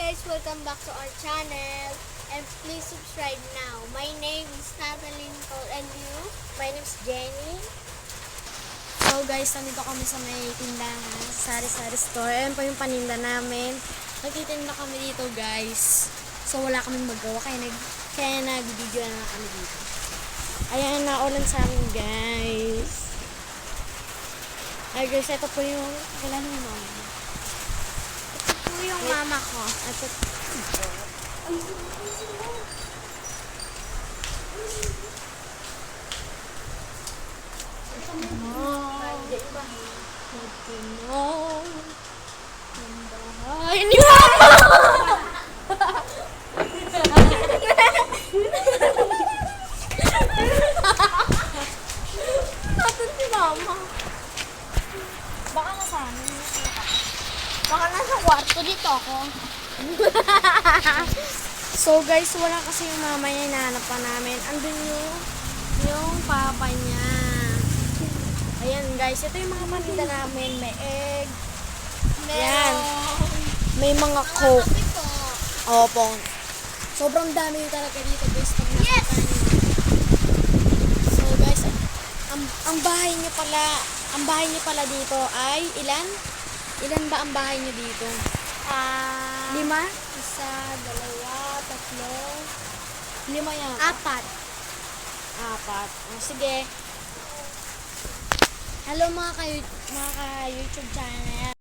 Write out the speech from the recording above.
guys, welcome back to our channel and please subscribe now. My name is Natalie Nicole and you? My name is Jenny. So guys, nandito kami sa may tindahan, sari-sari store. Ayan po yung paninda namin. Nagtitinda kami dito guys. So wala kaming magawa, kaya nag-video na lang kami dito. Ayan, naulan sa amin guys. Ay guys, ito po yung, kailan yung mama? Ito po yung mama ko. Ito. Ay, ni mama! Natin si mama. Baka nasa amin. Baka nasa kwarto dito ako. So guys, wala kasi yung mama niya, hinahanap pa namin. Andun yung papa niya. Ayan guys, ito yung mga paninda namin. May egg. Yan. May mga coke. Ito. Opo. Sobrang dami talaga dito guys. Pag nakita Yes! niyo. So guys, ang bahay niyo pala dito ay ilan? Ilan ba ang bahay niyo dito? 5? Isa, dalawa, tatlo, 5 yan. 4. 4. Sige. Hello mga ka-YouTube channel.